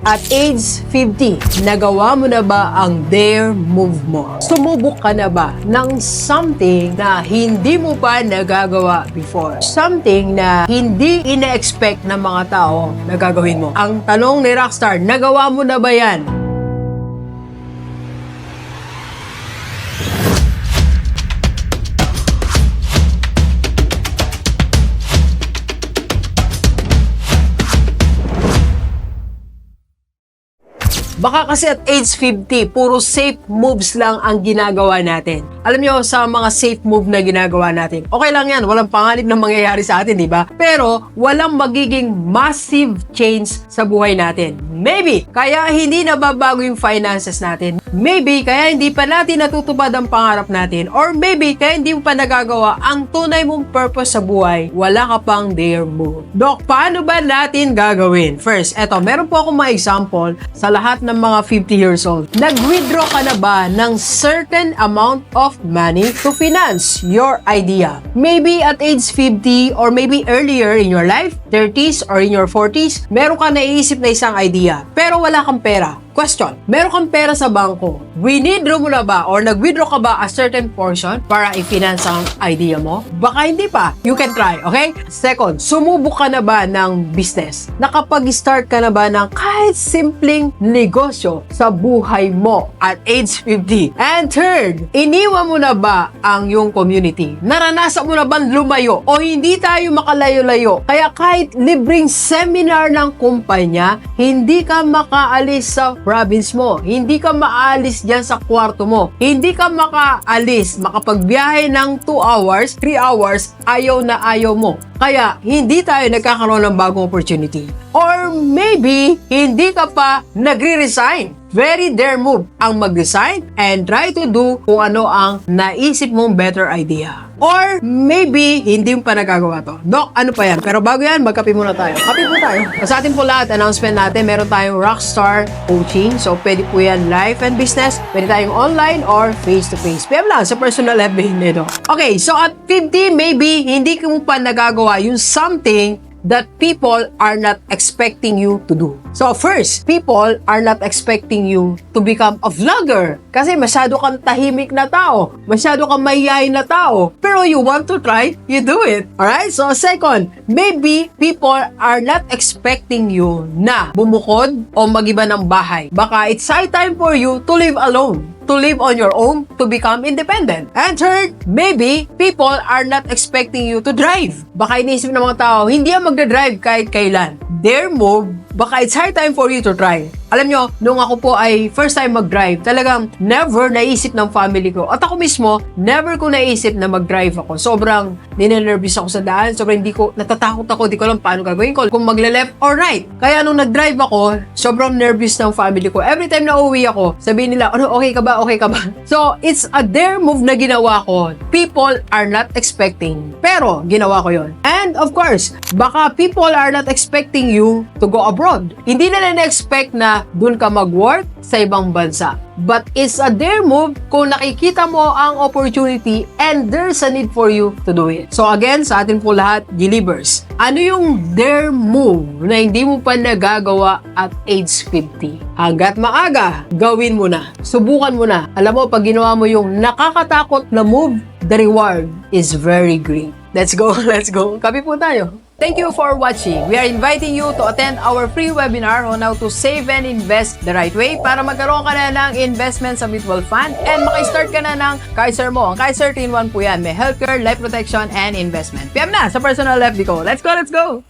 At age 50, nagawa mo na ba ang dare move mo? Sumubok ka na ba ng something na hindi mo pa nagagawa before? Something na hindi ina-expect ng mga tao na gagawin mo. Ang tanong ni Rockstar, nagawa mo na ba yan? Baka kasi at age 50, puro safe moves lang ang ginagawa natin. Alam nyo, sa mga safe move na ginagawa natin, okay lang yan, walang panganib na mangyayari sa atin, di ba? Pero, walang magiging massive change sa buhay natin. Maybe, kaya hindi nababago yung finances natin. Maybe, kaya hindi pa natin natutupad ang pangarap natin. Or maybe, kaya hindi mo pa nagagawa ang tunay mong purpose sa buhay. Wala ka pang dare move. Dok, paano ba natin gagawin? First, eto, meron po akong mga example sa lahat ng mga 50 years old. Nag-withdraw ka na ba ng certain amount of money to finance your idea? Maybe at age 50 or maybe earlier in your life, 30s or in your 40s, meron ka naiisip na isang idea, pero wala kang pera. Question, meron kang pera sa bangko, winidraw mo na ba or nag-withdraw ka ba a certain portion para i-finance ang idea mo? Baka hindi pa. You can try, okay? Second, sumubok ka na ba ng business? Nakapag-start ka na ba ng kahit simpleng negosyo sa buhay mo at age 50? And third, iniwan mo na ba ang iyong community? Naranasan mo na ba lumayo o hindi tayo makalayo-layo? Kaya kahit libreng seminar ng kumpanya, hindi ka makaalis sa province mo. Hindi ka maalis dyan sa kwarto mo. Hindi ka makapagbiyahe ng 2 hours, 3 hours, ayaw na ayaw mo. Kaya, hindi tayo nagkakaroon ng bagong opportunity. Or maybe, hindi ka pa nagre-resign. Very dare move ang mag-resign and try to do kung ano ang naisip mong better idea. Or maybe, hindi mo pa nagagawa to. Dok, ano pa yan? Pero bago yan, magkape muna tayo. Kape po tayo. Sa atin po lahat, announcement natin, meron tayong Rockstar Coaching. So, pwede po yan life and business. Pwede tayong online or face-to-face. PM lang sa personal FB nito. Okay, so at 50, maybe, hindi mo pa nagagawa yung something that people are not expecting you to do. So first, people are not expecting you to become a vlogger kasi masyado kang tahimik na tao, masyado kang mahihayin na tao, pero you want to try, you do it. Alright? So second, maybe people are not expecting you na bumukod o mag-iba ng bahay. Baka it's high time for you to live alone, to live on your own, to become independent. And third, maybe people are not expecting you to drive. Baka iniisip ng mga tao, hindi ang magdadrive kahit kailan. Their move, baka it's high time for you to try. Alam nyo, nung ako po ay first time mag-drive, talagang never naisip ng family ko. At ako mismo, never ko naisip na mag-drive ako. Sobrang ninenervous ako sa daan. Sobrang natatakot ako, di ko alam paano gagawin ko. Kung magle-left or right. Kaya nung nag-drive ako, sobrang nervous ng family ko. Every time na uwi ako, sabihin nila, ano, okay ka ba? Okay ka ba? So, it's a dare move na ginawa ko. People are not expecting. Pero, ginawa ko yon. And of course, baka people are not expecting you to go abroad. Hindi na na-expect na doon ka mag-work sa ibang bansa. But it's a dare move kung nakikita mo ang opportunity and there's a need for you to do it. So again, sa atin po lahat, Gilibers, ano yung dare move na hindi mo pa nagagawa at age 50? Hanggat maaga, gawin mo na. Subukan mo na. Alam mo, pag ginawa mo yung nakakatakot na move, the reward is very great. Let's go, let's go. Kape po tayo. Thank you for watching. We are inviting you to attend our free webinar on how to save and invest the right way para magkaroon ka na ng investment sa mutual fund and maki-start ka na ng Kaiser mo. Ang Kaiser 3-in-1 po yan. May healthcare, life protection, and investment. PM na sa personal FB ko. Let's go, let's go!